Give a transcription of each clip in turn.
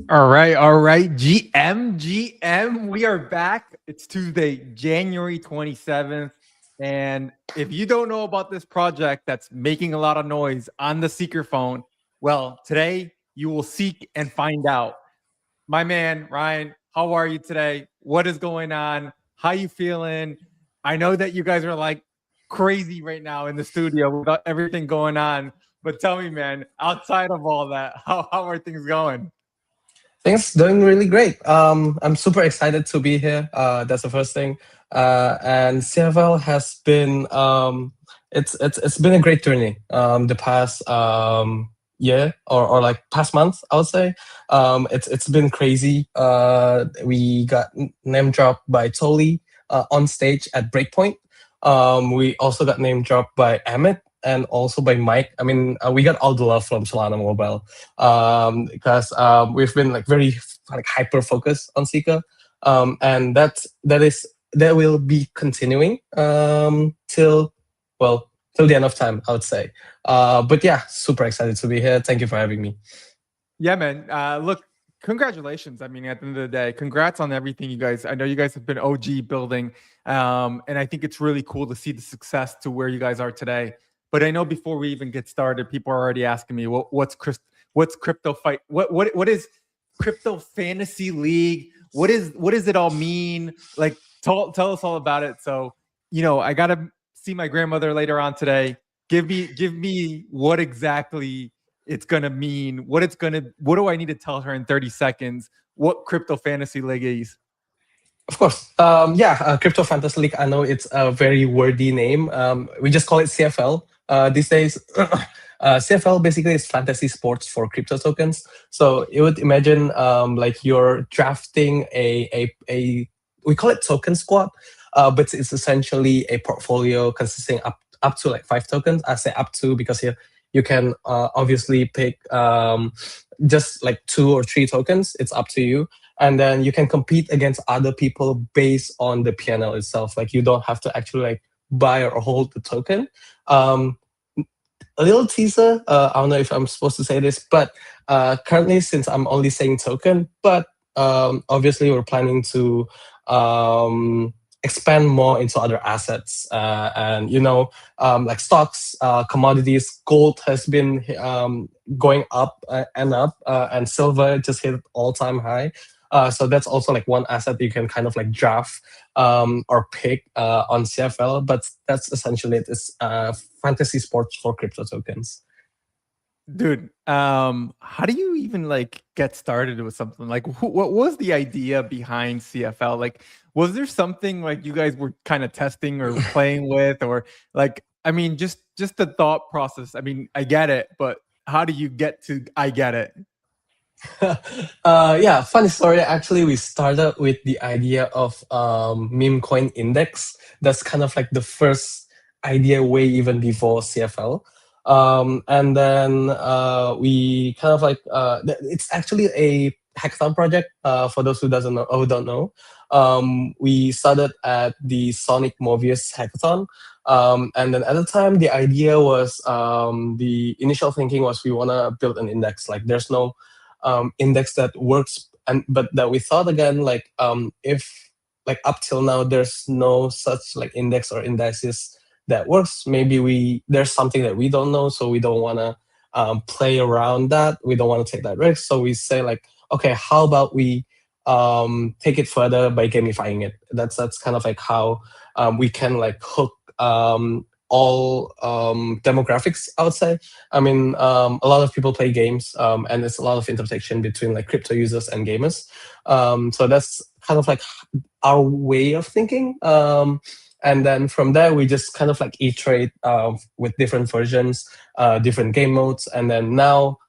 All right. GM. We are back. It's Tuesday, January 27th. And if you don't know about this project that's making a lot of noise on the Seeker phone, well, today you will seek and find out. My man, Ryan, how are you today? What is going on? How you feeling? I know that you guys are like crazy right now in the studio with everything going on. But tell me, man, outside of all that, how are things going? Things doing really great. I'm super excited to be here. That's the first thing. And CFL has been it's been a great journey. The past year or like past month, I would say. It's been crazy. We got name dropped by Tolly on stage at Breakpoint. We also got name dropped by Amit and also by Mike. I mean, we got all the love from Solana Mobile because we've been like very like hyper focused on Seeker, and that will be continuing till till the end of time, I would say. But yeah, super excited to be here. Thank you for having me. Yeah, man. Look, congratulations. I mean, at the end of the day, congrats on everything you guys. I know you guys have been OG building, and I think it's really cool to see the success to where you guys are today. But I know before we even get started, people are already asking me, what's crypto fight? What is crypto fantasy league? What does it all mean? Like, tell us all about it. So, I gotta see my grandmother later on today. Give me what exactly it's gonna mean, what do I need to tell her in 30 seconds? What crypto fantasy league is? Of course. Crypto Fantasy League. I know it's a very wordy name. We just call it CFL these days. CFL basically is fantasy sports for crypto tokens. So you would imagine like you're drafting a we call it token squad, but it's essentially a portfolio consisting up to like 5 tokens. I say up to because you can obviously pick just like 2 or 3 tokens. It's up to you, and then you can compete against other people based on the PNL itself. Like you don't have to actually like buy or hold the token. A little teaser. I don't know if I'm supposed to say this, but currently, since I'm only saying token, but obviously we're planning to expand more into other assets, and like stocks, commodities. Gold has been going up and up, and silver just hit all-time high. So that's also like one asset that you can kind of like draft or pick on CFL, but that's essentially it. It's fantasy sports for crypto tokens. Dude, how do you even like get started with something like what was the idea behind CFL? Like, was there something like you guys were kind of testing or playing with, or like, I mean, just the thought process? I mean, I get it, but how do you get to I get it? Yeah, funny story. Actually, we started with the idea of meme coin index. That's kind of like the first idea way even before CFL. And then we kind of like it's actually a hackathon project. For those who doesn't know, who don't know, we started at the Sonic Mobius hackathon. And then at the time, the idea was the initial thinking was we want to build an index. Like there's no index that works, and but that we thought again like if like up till now there's no such like index or indices that works, maybe there's something that we don't know, so we don't want to play around that, we don't want to take that risk, so we say like, okay, how about we take it further by gamifying it. That's kind of like how we can like hook all demographics, I would say. I mean, a lot of people play games, and there's a lot of intersection between like crypto users and gamers. So that's kind of like our way of thinking. And then from there, we just kind of like iterate with different versions, different game modes, and then now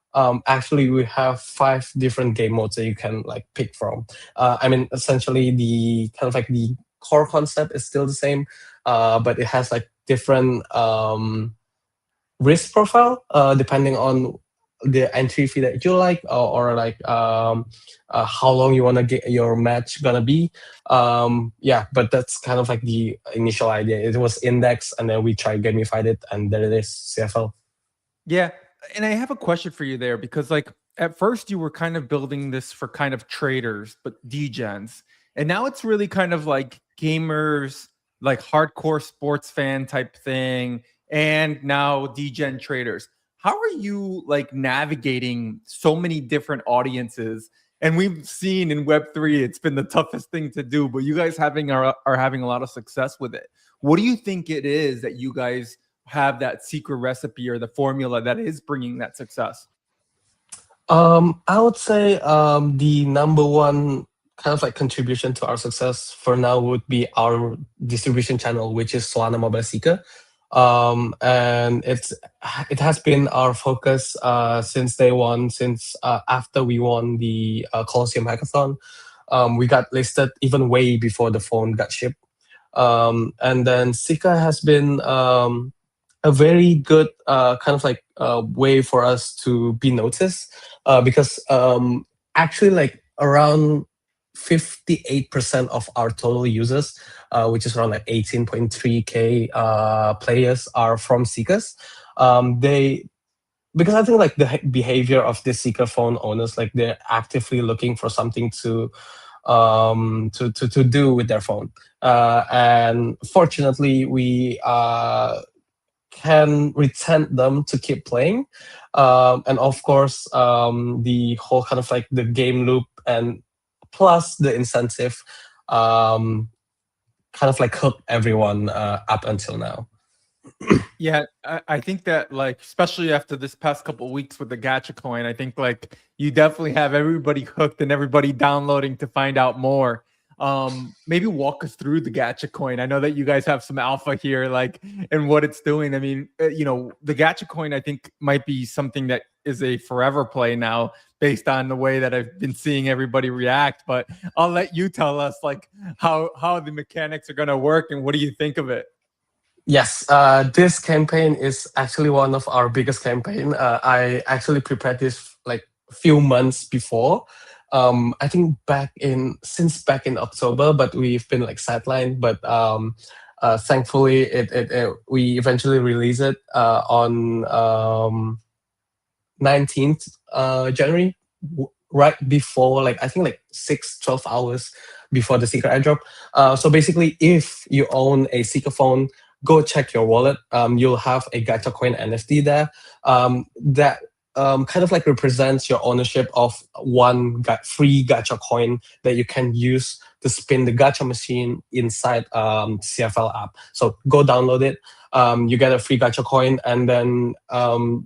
actually we have 5 different game modes that you can like pick from. I mean, essentially the kind of like the core concept is still the same, but it has like different risk profile depending on the entry fee that you like, or like how long you want to get your match gonna be. Yeah, but that's kind of like the initial idea. It was index, and then we tried gamified it, and there it is, CFL. Yeah, and I have a question for you there because like at first you were kind of building this for kind of traders, but degens, and now it's really kind of like gamers, like hardcore sports fan type thing, and now degen traders. How are you like navigating so many different audiences? And we've seen in Web3, it's been the toughest thing to do, but you guys are having a lot of success with it. What do you think it is that you guys have that secret recipe or the formula that is bringing that success? I would say the number one kind of like contribution to our success for now would be our distribution channel, which is Solana Mobile Seeker. And it has been our focus since day one, since after we won the Colosseum Hackathon. We got listed even way before the phone got shipped. And then Sika has been a very good kind of like way for us to be noticed because actually like around 58% of our total users, which is around like 18.3K players are from Seekers. They because I think like the behavior of the Seeker phone owners, like they're actively looking for something to do with their phone. And fortunately, we can retain them to keep playing. And of course, the whole kind of like the game loop and plus the incentive kind of like hook everyone up until now. Yeah, I think that like especially after this past couple of weeks with the gacha coin, I think like you definitely have everybody hooked and everybody downloading to find out more. Maybe walk us through the gacha coin. I know that you guys have some alpha here, like and what it's doing. I mean, you know, the gacha coin I think might be something that is a forever play now based on the way that I've been seeing everybody react. But I'll let you tell us like how the mechanics are gonna work and what do you think of it? Yes, this campaign is actually one of our biggest campaign. I actually prepared this like a few months before. I think back in October, but we've been like sidelined. But thankfully, we eventually released it on 19th January, right before like I think like 12 hours before the Seeker airdrop. So basically, if you own a Seeker phone, go check your wallet. You'll have a gacha coin NFT there that kind of like represents your ownership of one free gacha coin that you can use to spin the gacha machine inside CFL app. So go download it. You get a free gacha coin, and then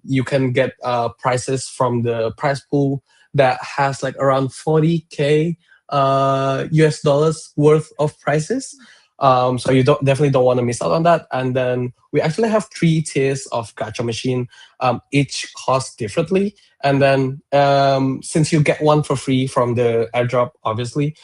you can get prices from the prize pool that has like around 40K US dollars worth of prizes. So you definitely don't want to miss out on that. And then we actually have 3 tiers of gacha machine, each cost differently. And then since you get one for free from the airdrop, obviously,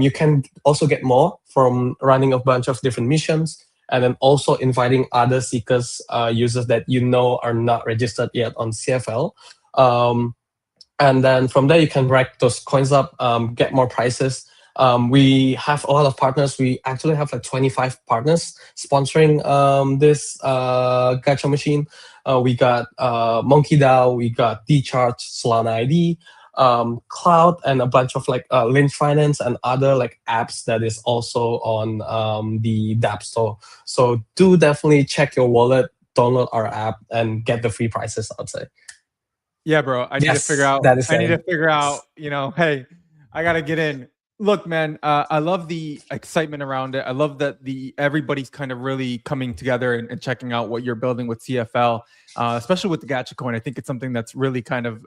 you can also get more from running a bunch of different missions, and then also inviting other Seekers users that you know are not registered yet on CFL. And then from there, you can rack those coins up, get more prizes. We have a lot of partners. We actually have like 25 partners sponsoring this gacha machine. We got Monkey DAO, we got Dcharge, Solana ID, Cloud, and a bunch of like Lynch Finance and other like apps that is also on the dApp store. So do definitely check your wallet, download our app, and get the free prizes, I'd say. Yeah, bro. I need to figure Yes, out. that is I need to it. figure out. You know, hey, I gotta get in. Look, man. I love the excitement around it. I love that the everybody's kind of really coming together and checking out what you're building with CFL, especially with the Gacha coin. I think it's something that's really kind of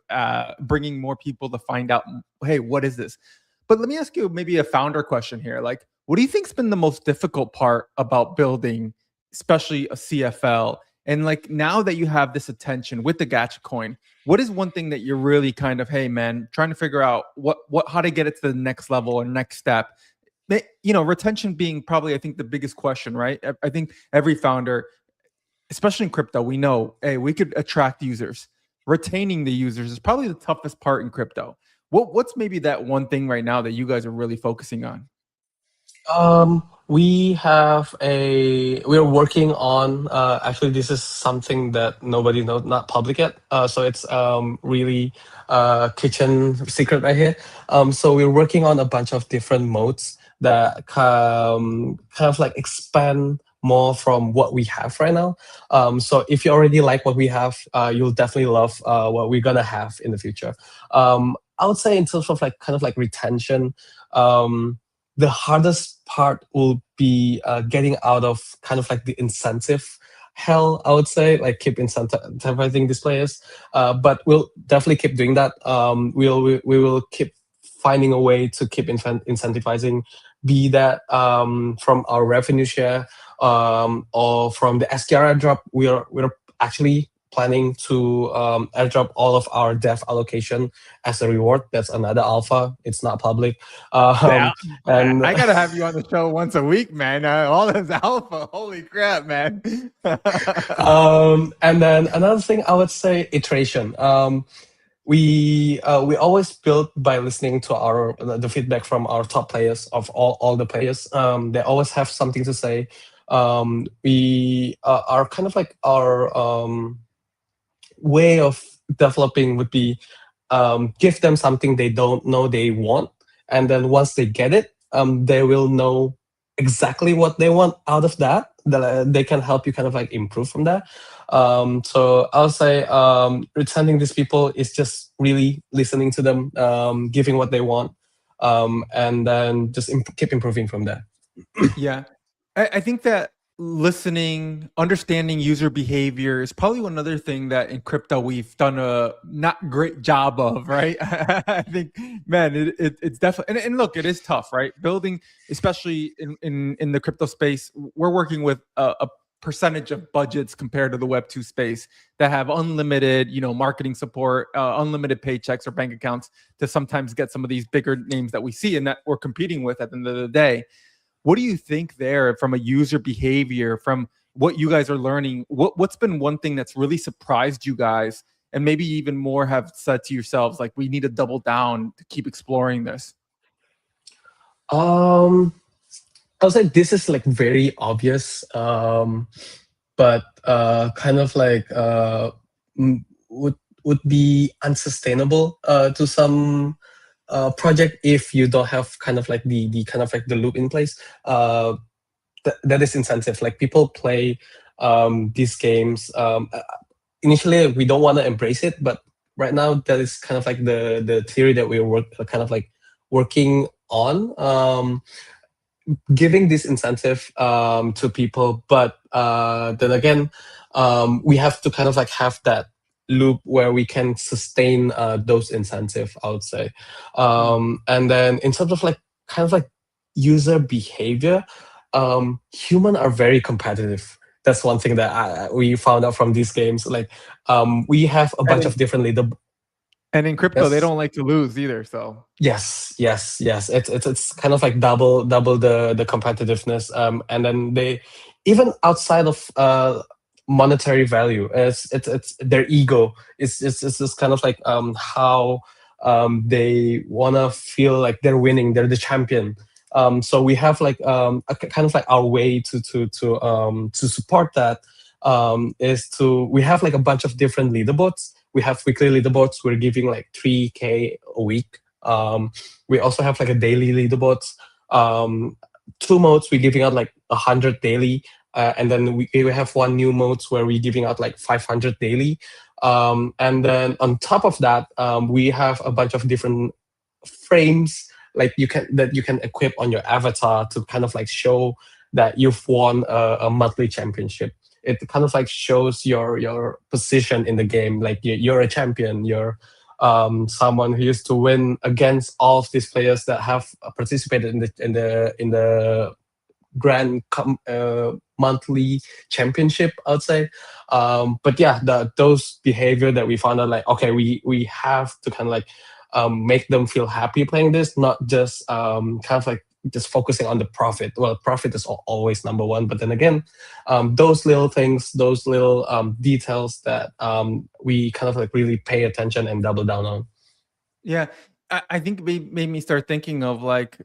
bringing more people to find out. Hey, what is this? But let me ask you maybe a founder question here. Like, what do you think's been the most difficult part about building, especially a CFL? And like now that you have this attention with the Gacha coin, what is one thing that you're really kind of, hey man, trying to figure out how to get it to the next level or next step? You know, retention being probably I think the biggest question, right? I think every founder, especially in crypto, we know, hey, we could attract users. Retaining the users is probably the toughest part in crypto. What's maybe that one thing right now that you guys are really focusing on? We're working on, actually, this is something that nobody knows, not public yet. So it's really kitchen secret right here. So we're working on a bunch of different modes that kind of like expand more from what we have right now. So if you already like what we have, you'll definitely love what we're gonna have in the future. I would say in terms of like kind of like retention, the hardest part will be getting out of kind of like the incentive hell, I would say, like keep incentivizing these players. But we'll definitely keep doing that. We will keep finding a way to keep incentivizing, be that from our revenue share, or from the STR drop. We're actually planning to airdrop all of our dev allocation as a reward. That's another alpha. It's not public. Yeah, And I gotta have you on the show once a week, man. All this alpha, holy crap, man. and then another thing I would say, iteration. We always build by listening to our the feedback from our top players, of all the players. They always have something to say. We are kind of like our way of developing would be give them something they don't know they want, and then once they get it, they will know exactly what they want out of that. That they can help you kind of like improve from that. So I'll say returning these people is just really listening to them, giving what they want, and then just keep improving from there. Yeah. I think that listening, understanding user behavior is probably one other thing that in crypto we've done a not great job of, right? I think, man, it's definitely, and look, it is tough, right? Building, especially in the crypto space, we're working with a percentage of budgets compared to the Web2 space that have unlimited, marketing support, unlimited paychecks or bank accounts to sometimes get some of these bigger names that we see and that we're competing with at the end of the day. What do you think there from a user behavior, from what you guys are learning? What's been one thing that's really surprised you guys, and maybe even more have said to yourselves, like, we need to double down to keep exploring this? Um, I would say this is like very obvious, but kind of like would be unsustainable to some project if you don't have kind of like the kind of like the loop in place. That is incentive. Like people play these games. Initially, we don't want to embrace it, but right now that is kind of like the theory that we work kind of like working on. Giving this incentive to people, but then again, we have to kind of like have that loop where we can sustain those incentive, I would say. And then in terms of like kind of like user behavior, human are very competitive. That's one thing that we found out from these games. Like we have a And bunch of in, different leader. and in crypto, they Yes. don't like to lose either. So Yes. It's kind of like double the competitiveness. And then they, even outside of monetary value, it's their ego. It's just kind of like how they wanna feel like they're winning, they're the champion. So we have like kind of like our way to support that is to, we have like a bunch of different leaderboards. We have weekly leaderboards. We're giving like 3K a week. We also have like a daily leaderboards. Two modes we're giving out like 100 daily, and then we have one new modes where we're giving out like 500 daily. And then on top of that, we have a bunch of different frames like you can equip on your avatar to kind of like show that you've won a monthly championship. It kind of like shows your position in the game, like you're a champion, you're someone who used to win against all of these players that have participated in the monthly championship, I would say. But yeah, those behavior that we found out, like, okay, we have to kind of like make them feel happy playing this, not just kind of like just focusing on the profit. Well, profit is always number one, but then again, those little things, those little details that we kind of like really pay attention and double down on. yeah, I think it made me start thinking of, like,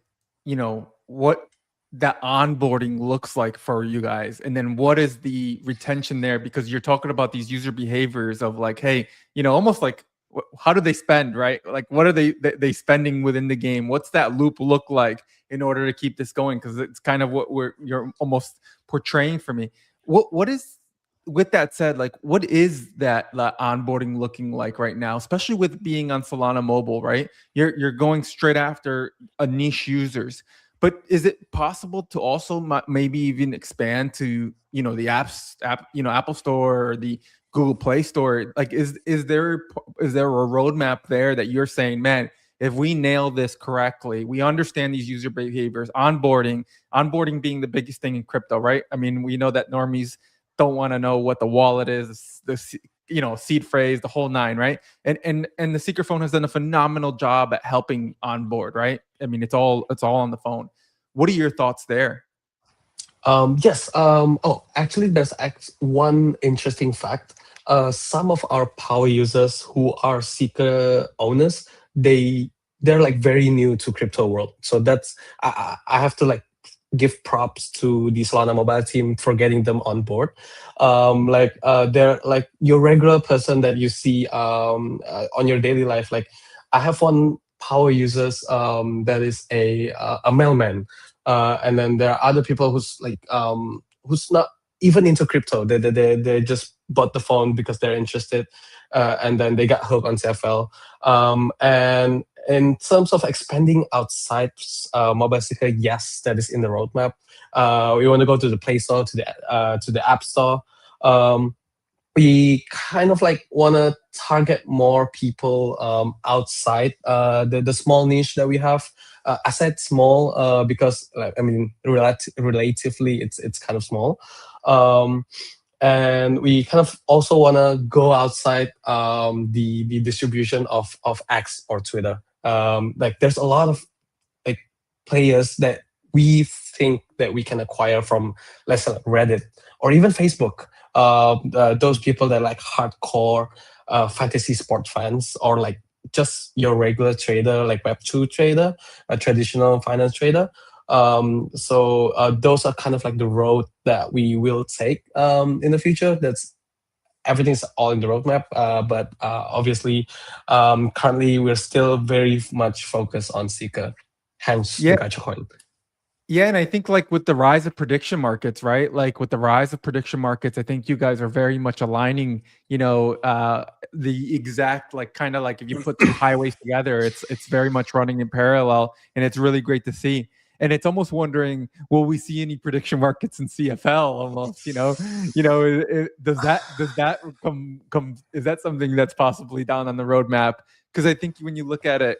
what that onboarding looks like for you guys, and then what is the retention there, because you're talking about these user behaviors of like, hey, almost like how do they spend, right? Like what are they spending within the game? What's that loop look like in order to keep this going? Because it's kind of what you're almost portraying for me. What is, with that said, like what is that onboarding looking like right now, especially with being on Solana mobile, right? You're going straight after a niche users. But is it possible to also maybe even expand to the Apple Store or the Google Play Store? Like, is there a roadmap there that you're saying, man, if we nail this correctly, we understand these user behaviors, onboarding being the biggest thing in crypto, right? I mean, we know that normies don't want to know what the wallet is, the seed phrase, the whole nine, right? And the Secret Phone has done a phenomenal job at helping on board, right? I mean, it's all on the phone. What are your thoughts there? Yes. Actually, there's one interesting fact. Some of our power users who are Seeker owners, they're like very new to crypto world. So that's I have to like give props to the Solana mobile team for getting them on board. They're like your regular person that you see on your daily life. Like I have one power users that is a mailman, and then there are other people who's not even into crypto. They just bought the phone because they're interested, and then they got hooked on CFL. And in terms of expanding outside mobile seeker, yes, that is in the roadmap. We want to go to the Play Store, to the App Store. We kind of like want to target more people outside the small niche that we have. I said small because I mean relatively it's kind of small. And we kind of also want to go outside the distribution of X or Twitter. Like there's a lot of like players that we think that we can acquire from, let's say, Reddit or even Facebook. Those people that like hardcore fantasy sport fans, or like just your regular trader, like Web2 trader, a traditional finance trader. So those are kind of like the road that we will take in the future. That's everything's all in the roadmap, but obviously, currently we're still very much focused on Seeker, hence the Yeah. Gacha coin. Yeah, and I think like with the rise of prediction markets, right? Like with the rise of prediction markets, I think you guys are very much aligning, the exact, like kind of like if you put two highways together, it's very much running in parallel, and it's really great to see. And it's almost wondering, will we see any prediction markets in CFL almost, does that come is that something that's possibly down on the roadmap? Because I think when you look at it,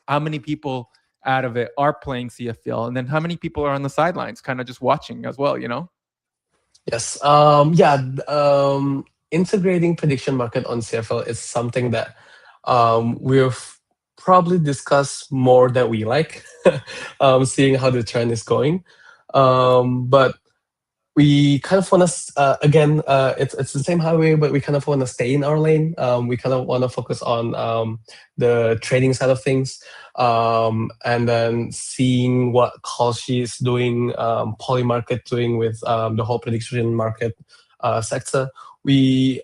how many people out of it are playing CFL, and then how many people are on the sidelines kind of just watching as well, Yes. Integrating prediction market on CFL is something that we've probably discussed more than we like, seeing how the trend is going. But we kind of want to it's the same highway, but we kind of want to stay in our lane. We kind of want to focus on the trading side of things, and then seeing what Kalshi is doing, Polymarket doing with the whole prediction market sector. We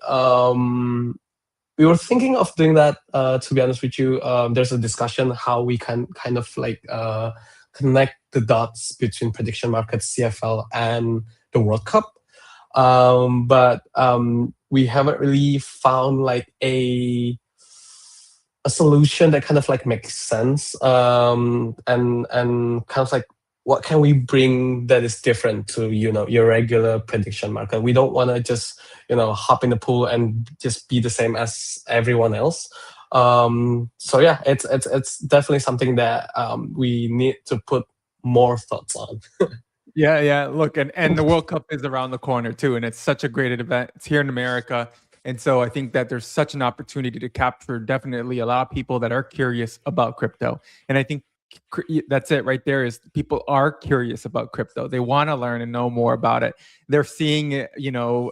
were thinking of doing that. To be honest with you, there's a discussion how we can kind of like connect the dots between prediction markets, CFL, and the World Cup. But we haven't really found like a solution that kind of like makes sense, and kind of like what can we bring that is different to your regular prediction market. We don't want to just hop in the pool and just be the same as everyone else. So yeah, it's definitely something that we need to put more thoughts on. Yeah. Look, and the World Cup is around the corner too, and it's such a great event. It's here in America, and so I think that there's such an opportunity to capture definitely a lot of people that are curious about crypto, and I think that's it right there. Is people are curious about crypto. They want to learn and know more about it. They're seeing it,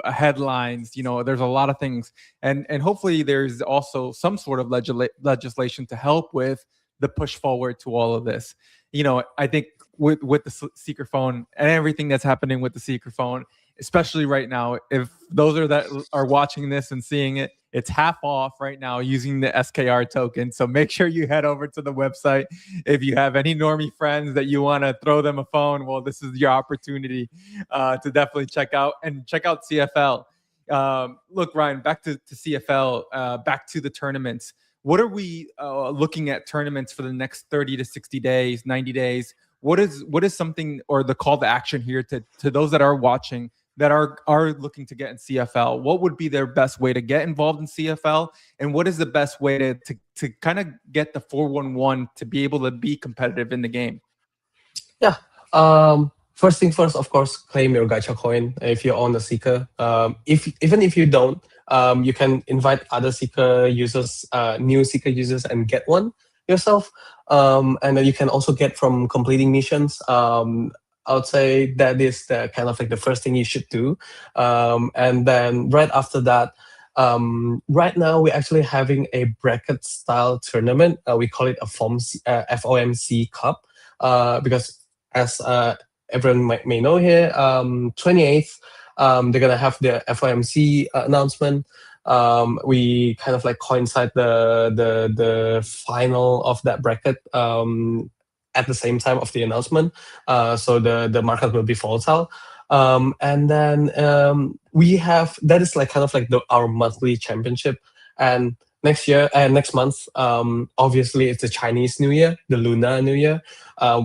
headlines. There's a lot of things, and hopefully there's also some sort of legislation to help with the push forward to all of this. I think with the Seeker phone and everything that's happening with the Seeker phone, especially right now. If those that are watching this and seeing it, it's half off right now using the SKR token. So make sure you head over to the website. If you have any normie friends that you want to throw them a phone, well, this is your opportunity to definitely check out CFL. Look, Ryan, back to CFL, back to the tournaments. What are we looking at tournaments for the next 30 to 60 days, 90 days? What is something, or the call to action here to those that are watching that are looking to get in CFL? What would be their best way to get involved in CFL? And what is the best way to kind of get the 411 to be able to be competitive in the game? Yeah. First thing first, of course, claim your gacha coin if you own a Seeker. Even if you don't, you can invite other Seeker users, new Seeker users, and get one yourself. And then you can also get from completing missions. I would say that is the kind of like the first thing you should do. And then right after that, right now we're actually having a bracket style tournament. We call it a FOMC Cup, because as everyone may know here, 28th, they're gonna have the FOMC announcement. We kind of like coincide the final of that bracket at the same time of the announcement, so the market will be volatile. And then we have, that is like kind of like our monthly championship. And next month, obviously it's the Chinese New Year, the Lunar New Year.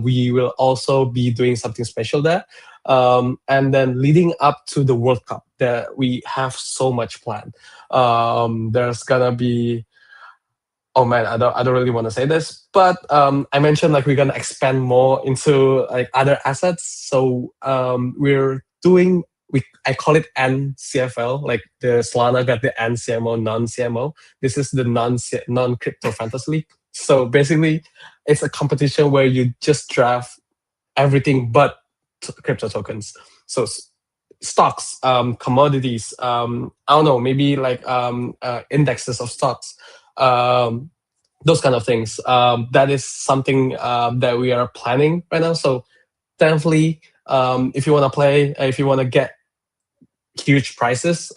We will also be doing something special there. And then leading up to the World Cup, we have so much planned. There's gonna be, oh man, I don't really want to say this, but I mentioned like we're gonna expand more into like other assets. So we're doing, I call it NCFL, like the Solana got the NCMO, non-CMO. This is the non-crypto fantasy league. So basically, it's a competition where you just draft everything but crypto tokens. So stocks, commodities, I don't know, maybe like indexes of stocks, those kind of things. That is something that we are planning right now. So definitely, if you want to play, if you want to get huge prizes,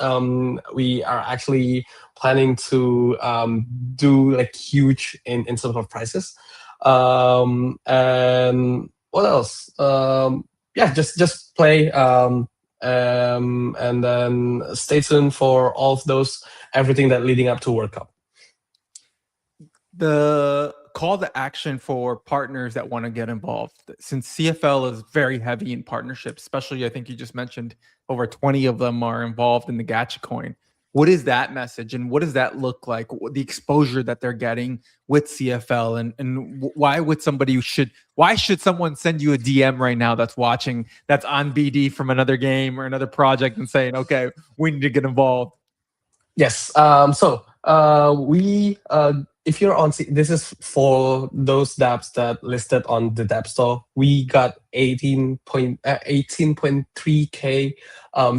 we are actually planning to do like huge in terms of prizes. And what else? Yeah, just play, and then stay tuned for all of those, everything that leading up to World Cup. The call to action for partners that want to get involved, since CFL is very heavy in partnerships, especially I think you just mentioned over 20 of them are involved in the gacha coin. What is that message, and what does that look like? The exposure that they're getting with CFL, and why should someone send you a DM right now that's watching, that's on BD from another game or another project and saying, okay, we need to get involved? Yes. So we if you're on, this is for those dApps that listed on the dApp store. We got 18.3K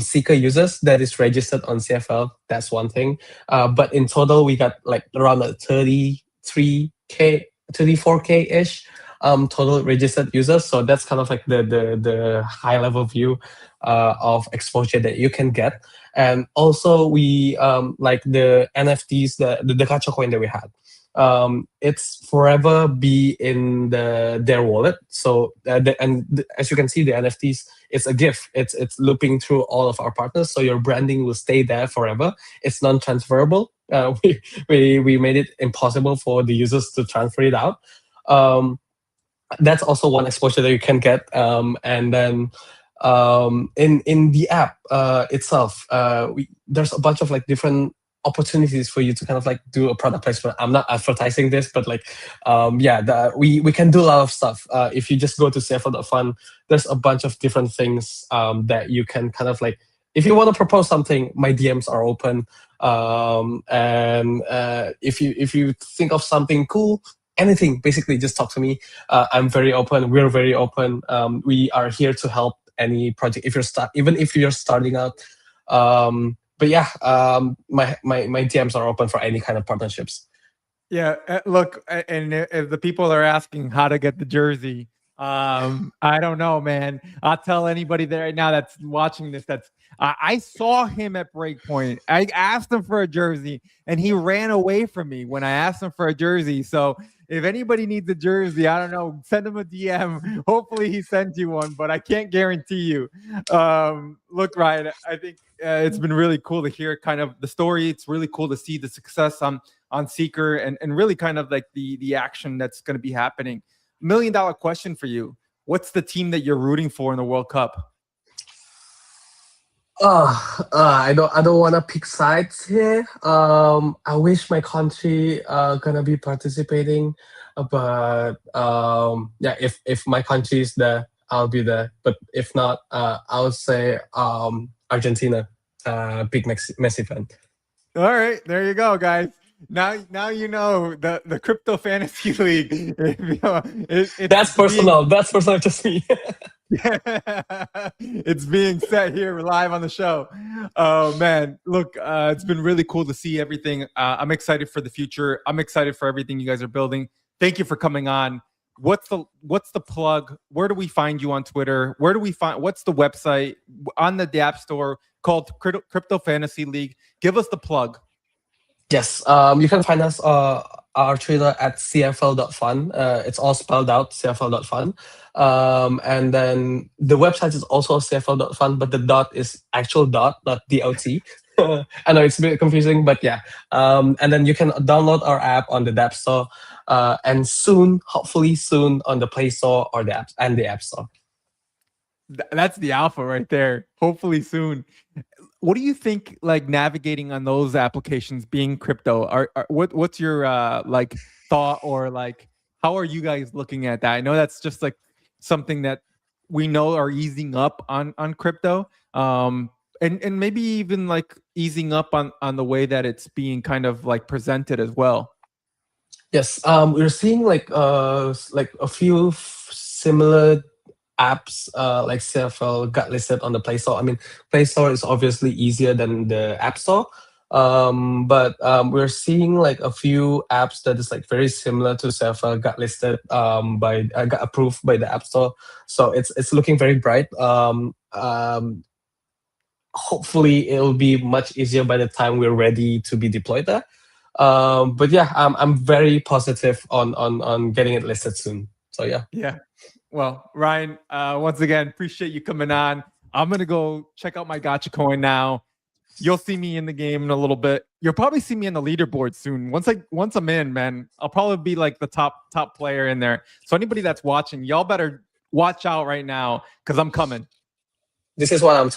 Seeker users that is registered on CFL. That's one thing. But in total, we got like around 34K ish total registered users. So that's kind of like the high level view of exposure that you can get. And also we like the NFTs, the gacha coin that we had. It's forever be in their wallet. So as you can see, the NFTs, it's a gift. It's looping through all of our partners. So your branding will stay there forever. It's non-transferable. We made it impossible for the users to transfer it out. That's also one exposure that you can get. And then in the app itself, there's a bunch of like different opportunities for you to kind of like do a product placement. I'm not advertising this, but like we can do a lot of stuff. If you just go to CFL.fun, there's a bunch of different things that you can kind of like, if you want to propose something, my DMs are open. And if you think of something cool, anything, basically just talk to me. I'm very open. We're very open. We are here to help any project if even if you're starting out. But yeah, my DMs are open for any kind of partnerships. Yeah, look, and if the people are asking how to get the jersey, I don't know, man. I'll tell anybody there right now that's watching this. I saw him at Breakpoint. I asked him for a jersey, and he ran away from me when I asked him for a jersey. So if anybody needs a jersey, I don't know, send him a DM. Hopefully he sends you one, but I can't guarantee you. Look, Ryan, I think it's been really cool to hear kind of the story. It's really cool to see the success on Seeker and really kind of like the action that's going to be happening. $1 million question for you. What's the team that you're rooting for in the World Cup? I don't want to pick sides here. I wish my country gonna be participating, but yeah, if my country is there, I'll be there. But if not, I'll say Argentina. Big Messi fan. All right, there you go, guys. Now you know the crypto fantasy league. That's personal. That's personal, just me. It's being set here live on the show. Oh man, look, it's been really cool to see everything. I'm excited for the future. I'm excited for everything you guys are building. Thank you for coming on. What's the plug? Where do we find you on Twitter? What's the website on the App Store called Crypto Fantasy League? Give us the plug. Yes, you can find us our Twitter at cfl.fun. It's all spelled out, cfl.fun. And then the website is also cfl.fun, but the dot is actual dot, not dot. I know it's a bit confusing, but yeah. And then you can download our app on the App Store, and soon, hopefully soon, on the Play Store or the App Store. That's the alpha right there. Hopefully soon. What do you think, like navigating on those applications, being crypto? What's your like thought, or like how are you guys looking at that? I know that's just like something that we know are easing up on crypto, and maybe even like easing up on the way that it's being kind of like presented as well. Yes, we're seeing like a few similar apps like CFL got listed on the Play Store. I mean, Play Store is obviously easier than the App Store, but we're seeing like a few apps that is like very similar to CFL got listed got approved by the App Store. So it's looking very bright. Hopefully, it'll be much easier by the time we're ready to be deployed there. But yeah, I'm very positive on getting it listed soon. So yeah. Yeah. Well, Ryan, once again, appreciate you coming on. I'm gonna go check out my gotcha coin now. You'll see me in the game in a little bit. You'll probably see me in the leaderboard soon. Once I'm in, man, I'll probably be like the top player in there. So anybody that's watching, y'all better watch out right now because I'm coming. This is what I'm talking